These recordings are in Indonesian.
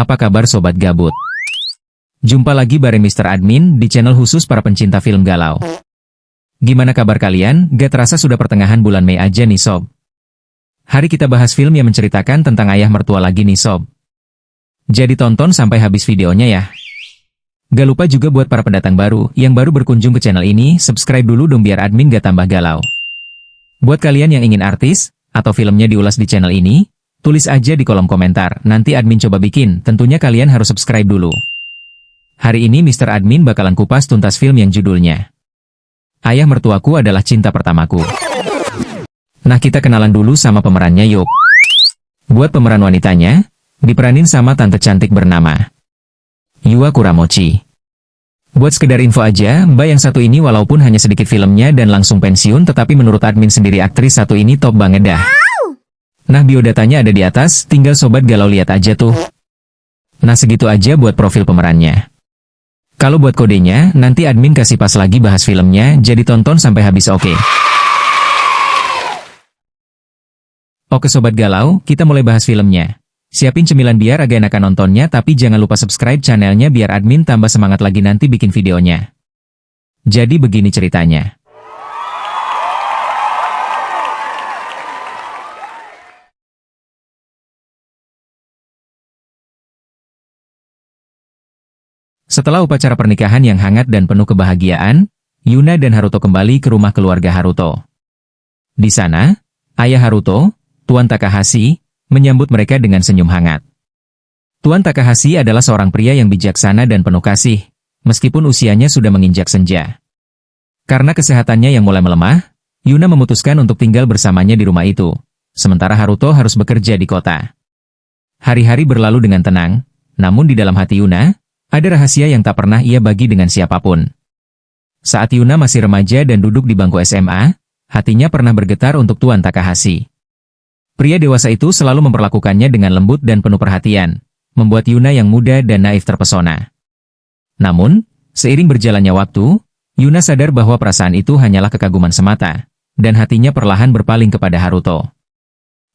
Apa kabar Sobat Gabut? Jumpa lagi bareng Mr. Admin di channel khusus para pencinta film galau. Gimana kabar kalian? Gak terasa sudah pertengahan bulan Mei aja nih Sob. Hari kita bahas film yang menceritakan tentang ayah mertua lagi nih Sob. Jadi tonton sampai habis videonya ya. Gak lupa juga buat para pendatang baru yang baru berkunjung ke channel ini, subscribe dulu dong biar admin gak tambah galau. Buat kalian yang ingin artis atau filmnya diulas di channel ini, tulis aja di kolom komentar, nanti admin coba bikin, tentunya kalian harus subscribe dulu. Hari ini Mr. Admin bakalan kupas tuntas film yang judulnya Ayah Mertuaku Adalah Cinta Pertamaku. Nah kita kenalan dulu sama pemerannya yuk. Buat pemeran wanitanya, diperanin sama tante cantik bernama Yua Kuramochi. Buat sekedar info aja, Mbak yang satu ini walaupun hanya sedikit filmnya dan langsung pensiun, tetapi menurut admin sendiri aktris satu ini top banget dah. Nah biodatanya ada di atas, tinggal sobat galau lihat aja tuh. Nah segitu aja buat profil pemerannya. Kalau buat kodenya, nanti admin kasih pas lagi bahas filmnya, jadi tonton sampai habis oke. Oke sobat galau, kita mulai bahas filmnya. Siapin cemilan biar agak enakan nontonnya, tapi jangan lupa subscribe channelnya biar admin tambah semangat lagi nanti bikin videonya. Jadi begini ceritanya. Setelah upacara pernikahan yang hangat dan penuh kebahagiaan, Yuna dan Haruto kembali ke rumah keluarga Haruto. Di sana, ayah Haruto, Tuan Takahashi, menyambut mereka dengan senyum hangat. Tuan Takahashi adalah seorang pria yang bijaksana dan penuh kasih, meskipun usianya sudah menginjak senja. Karena kesehatannya yang mulai melemah, Yuna memutuskan untuk tinggal bersamanya di rumah itu, sementara Haruto harus bekerja di kota. Hari-hari berlalu dengan tenang, namun di dalam hati Yuna, ada rahasia yang tak pernah ia bagi dengan siapapun. Saat Yuna masih remaja dan duduk di bangku SMA, hatinya pernah bergetar untuk Tuan Takahashi. Pria dewasa itu selalu memperlakukannya dengan lembut dan penuh perhatian, membuat Yuna yang muda dan naif terpesona. Namun, seiring berjalannya waktu, Yuna sadar bahwa perasaan itu hanyalah kekaguman semata, dan hatinya perlahan berpaling kepada Haruto.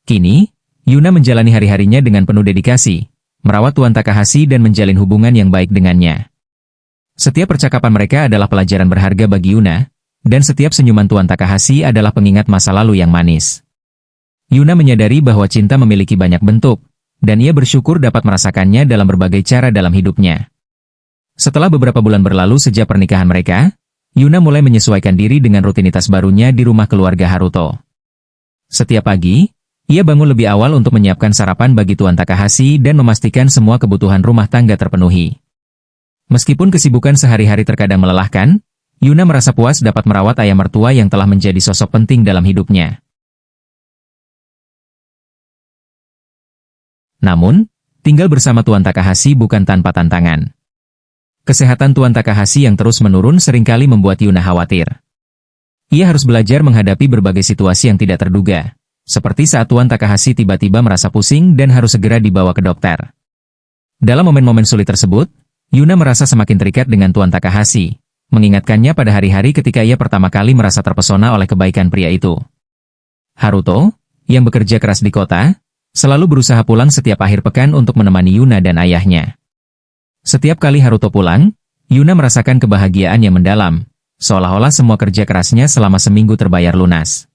Kini, Yuna menjalani hari-harinya dengan penuh dedikasi, merawat Tuan Takahashi dan menjalin hubungan yang baik dengannya. Setiap percakapan mereka adalah pelajaran berharga bagi Yuna, dan setiap senyuman Tuan Takahashi adalah pengingat masa lalu yang manis. Yuna menyadari bahwa cinta memiliki banyak bentuk, dan ia bersyukur dapat merasakannya dalam berbagai cara dalam hidupnya. Setelah beberapa bulan berlalu sejak pernikahan mereka, Yuna mulai menyesuaikan diri dengan rutinitas barunya di rumah keluarga Haruto. Setiap pagi, ia bangun lebih awal untuk menyiapkan sarapan bagi Tuan Takahashi dan memastikan semua kebutuhan rumah tangga terpenuhi. Meskipun kesibukan sehari-hari terkadang melelahkan, Yuna merasa puas dapat merawat ayah mertua yang telah menjadi sosok penting dalam hidupnya. Namun, tinggal bersama Tuan Takahashi bukan tanpa tantangan. Kesehatan Tuan Takahashi yang terus menurun seringkali membuat Yuna khawatir. Ia harus belajar menghadapi berbagai situasi yang tidak terduga. Seperti saat Tuan Takahashi tiba-tiba merasa pusing dan harus segera dibawa ke dokter. Dalam momen-momen sulit tersebut, Yuna merasa semakin terikat dengan Tuan Takahashi, mengingatkannya pada hari-hari ketika ia pertama kali merasa terpesona oleh kebaikan pria itu. Haruto, yang bekerja keras di kota, selalu berusaha pulang setiap akhir pekan untuk menemani Yuna dan ayahnya. Setiap kali Haruto pulang, Yuna merasakan kebahagiaan yang mendalam, seolah-olah semua kerja kerasnya selama seminggu terbayar lunas.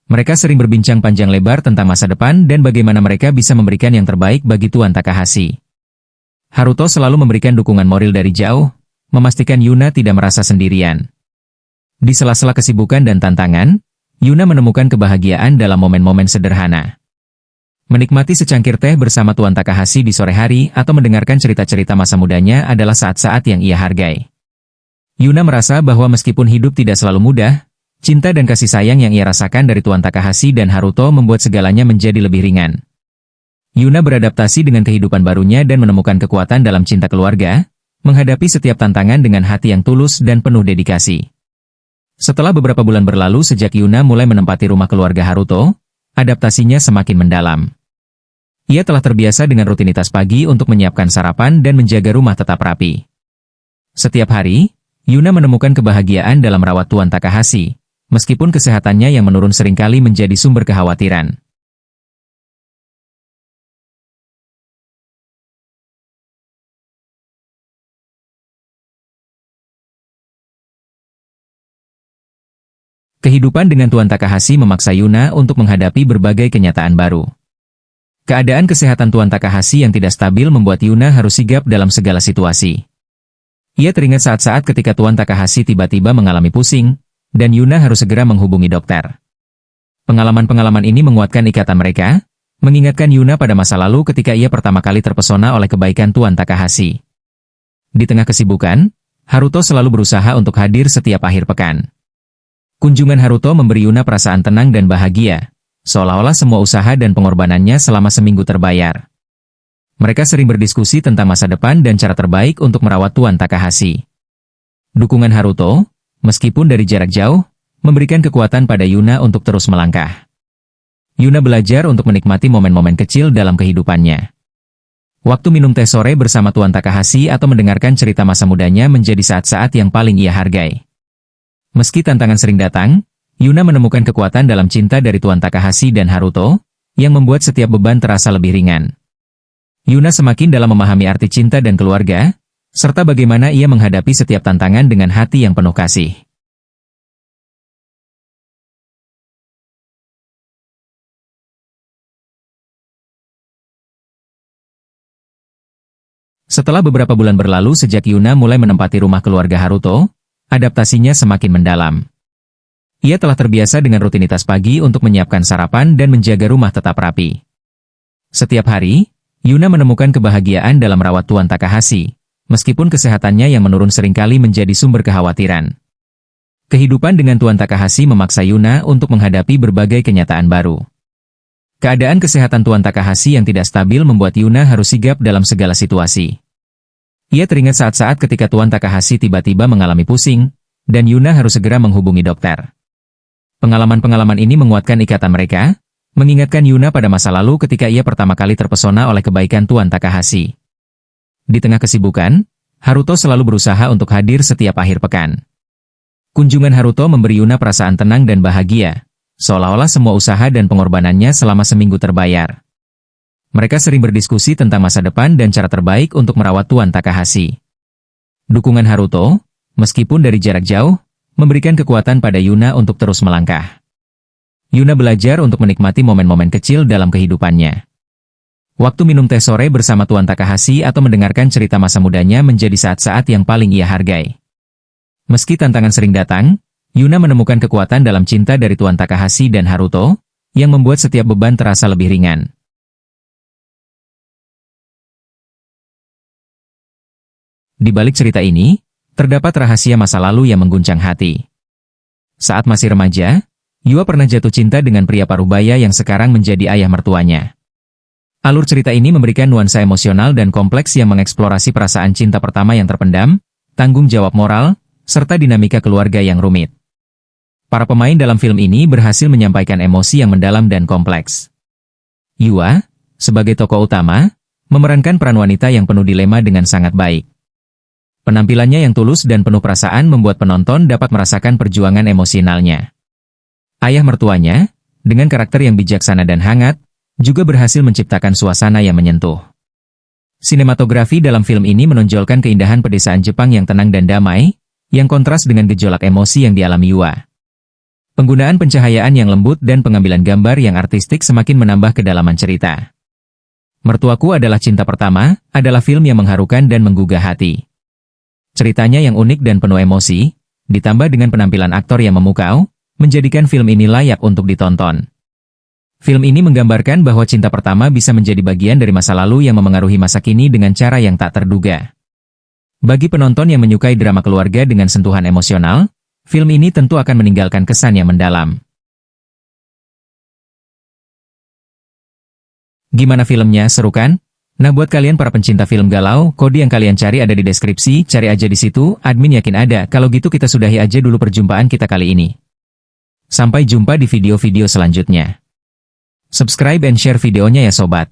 Mereka sering berbincang panjang lebar tentang masa depan dan bagaimana mereka bisa memberikan yang terbaik bagi Tuan Takahashi. Haruto selalu memberikan dukungan moral dari jauh, memastikan Yuna tidak merasa sendirian. Di sela-sela kesibukan dan tantangan, Yuna menemukan kebahagiaan dalam momen-momen sederhana. Menikmati secangkir teh bersama Tuan Takahashi di sore hari atau mendengarkan cerita-cerita masa mudanya adalah saat-saat yang ia hargai. Yuna merasa bahwa meskipun hidup tidak selalu mudah, cinta dan kasih sayang yang ia rasakan dari Tuan Takahashi dan Haruto membuat segalanya menjadi lebih ringan. Yuna beradaptasi dengan kehidupan barunya dan menemukan kekuatan dalam cinta keluarga, menghadapi setiap tantangan dengan hati yang tulus dan penuh dedikasi. Setelah beberapa bulan berlalu sejak Yuna mulai menempati rumah keluarga Haruto, adaptasinya semakin mendalam. Ia telah terbiasa dengan rutinitas pagi untuk menyiapkan sarapan dan menjaga rumah tetap rapi. Setiap hari, Yuna menemukan kebahagiaan dalam merawat Tuan Takahashi, meskipun kesehatannya yang menurun seringkali menjadi sumber kekhawatiran. Kehidupan dengan Tuan Takahashi memaksa Yuna untuk menghadapi berbagai kenyataan baru. Keadaan kesehatan Tuan Takahashi yang tidak stabil membuat Yuna harus sigap dalam segala situasi. Ia teringat saat-saat ketika Tuan Takahashi tiba-tiba mengalami pusing, dan Yuna harus segera menghubungi dokter. Pengalaman-pengalaman ini menguatkan ikatan mereka, mengingatkan Yuna pada masa lalu ketika ia pertama kali terpesona oleh kebaikan Tuan Takahashi. Di tengah kesibukan, Haruto selalu berusaha untuk hadir setiap akhir pekan. Kunjungan Haruto memberi Yuna perasaan tenang dan bahagia, seolah-olah semua usaha dan pengorbanannya selama seminggu terbayar. Mereka sering berdiskusi tentang masa depan dan cara terbaik untuk merawat Tuan Takahashi. Dukungan Haruto, meskipun dari jarak jauh, memberikan kekuatan pada Yuna untuk terus melangkah. Yuna belajar untuk menikmati momen-momen kecil dalam kehidupannya. Waktu minum teh sore bersama Tuan Takahashi atau mendengarkan cerita masa mudanya menjadi saat-saat yang paling ia hargai. Meski tantangan sering datang, Yuna menemukan kekuatan dalam cinta dari Tuan Takahashi dan Haruto, yang membuat setiap beban terasa lebih ringan. Yuna semakin dalam memahami arti cinta dan keluarga, serta bagaimana ia menghadapi setiap tantangan dengan hati yang penuh kasih. Setelah beberapa bulan berlalu sejak Yuna mulai menempati rumah keluarga Haruto, adaptasinya semakin mendalam. Ia telah terbiasa dengan rutinitas pagi untuk menyiapkan sarapan dan menjaga rumah tetap rapi. Setiap hari, Yuna menemukan kebahagiaan dalam merawat Tuan Takahashi, meskipun kesehatannya yang menurun seringkali menjadi sumber kekhawatiran. Kehidupan dengan Tuan Takahashi memaksa Yuna untuk menghadapi berbagai kenyataan baru. Keadaan kesehatan Tuan Takahashi yang tidak stabil membuat Yuna harus sigap dalam segala situasi. Ia teringat saat-saat ketika Tuan Takahashi tiba-tiba mengalami pusing, dan Yuna harus segera menghubungi dokter. Pengalaman-pengalaman ini menguatkan ikatan mereka, mengingatkan Yuna pada masa lalu ketika ia pertama kali terpesona oleh kebaikan Tuan Takahashi. Di tengah kesibukan, Haruto selalu berusaha untuk hadir setiap akhir pekan. Kunjungan Haruto memberi Yuna perasaan tenang dan bahagia, seolah-olah semua usaha dan pengorbanannya selama seminggu terbayar. Mereka sering berdiskusi tentang masa depan dan cara terbaik untuk merawat Tuan Takahashi. Dukungan Haruto, meskipun dari jarak jauh, memberikan kekuatan pada Yuna untuk terus melangkah. Yuna belajar untuk menikmati momen-momen kecil dalam kehidupannya. Waktu minum teh sore bersama Tuan Takahashi atau mendengarkan cerita masa mudanya menjadi saat-saat yang paling ia hargai. Meski tantangan sering datang, Yuna menemukan kekuatan dalam cinta dari Tuan Takahashi dan Haruto, yang membuat setiap beban terasa lebih ringan. Di balik cerita ini, terdapat rahasia masa lalu yang mengguncang hati. Saat masih remaja, Yua pernah jatuh cinta dengan pria parubaya yang sekarang menjadi ayah mertuanya. Alur cerita ini memberikan nuansa emosional dan kompleks yang mengeksplorasi perasaan cinta pertama yang terpendam, tanggung jawab moral, serta dinamika keluarga yang rumit. Para pemain dalam film ini berhasil menyampaikan emosi yang mendalam dan kompleks. Yua, sebagai tokoh utama, memerankan peran wanita yang penuh dilema dengan sangat baik. Penampilannya yang tulus dan penuh perasaan membuat penonton dapat merasakan perjuangan emosionalnya. Ayah mertuanya, dengan karakter yang bijaksana dan hangat, juga berhasil menciptakan suasana yang menyentuh. Sinematografi dalam film ini menonjolkan keindahan pedesaan Jepang yang tenang dan damai, yang kontras dengan gejolak emosi yang dialami Yua. Penggunaan pencahayaan yang lembut dan pengambilan gambar yang artistik semakin menambah kedalaman cerita. Mertuaku Adalah Cinta Pertama adalah film yang mengharukan dan menggugah hati. Ceritanya yang unik dan penuh emosi, ditambah dengan penampilan aktor yang memukau, menjadikan film ini layak untuk ditonton. Film ini menggambarkan bahwa cinta pertama bisa menjadi bagian dari masa lalu yang memengaruhi masa kini dengan cara yang tak terduga. Bagi penonton yang menyukai drama keluarga dengan sentuhan emosional, film ini tentu akan meninggalkan kesan yang mendalam. Gimana filmnya, seru kan? Nah, buat kalian para pencinta film galau, kode yang kalian cari ada di deskripsi, cari aja di situ, admin yakin ada. Kalau gitu kita sudahi aja dulu perjumpaan kita kali ini. Sampai jumpa di video-video selanjutnya. Subscribe and share videonya ya sobat.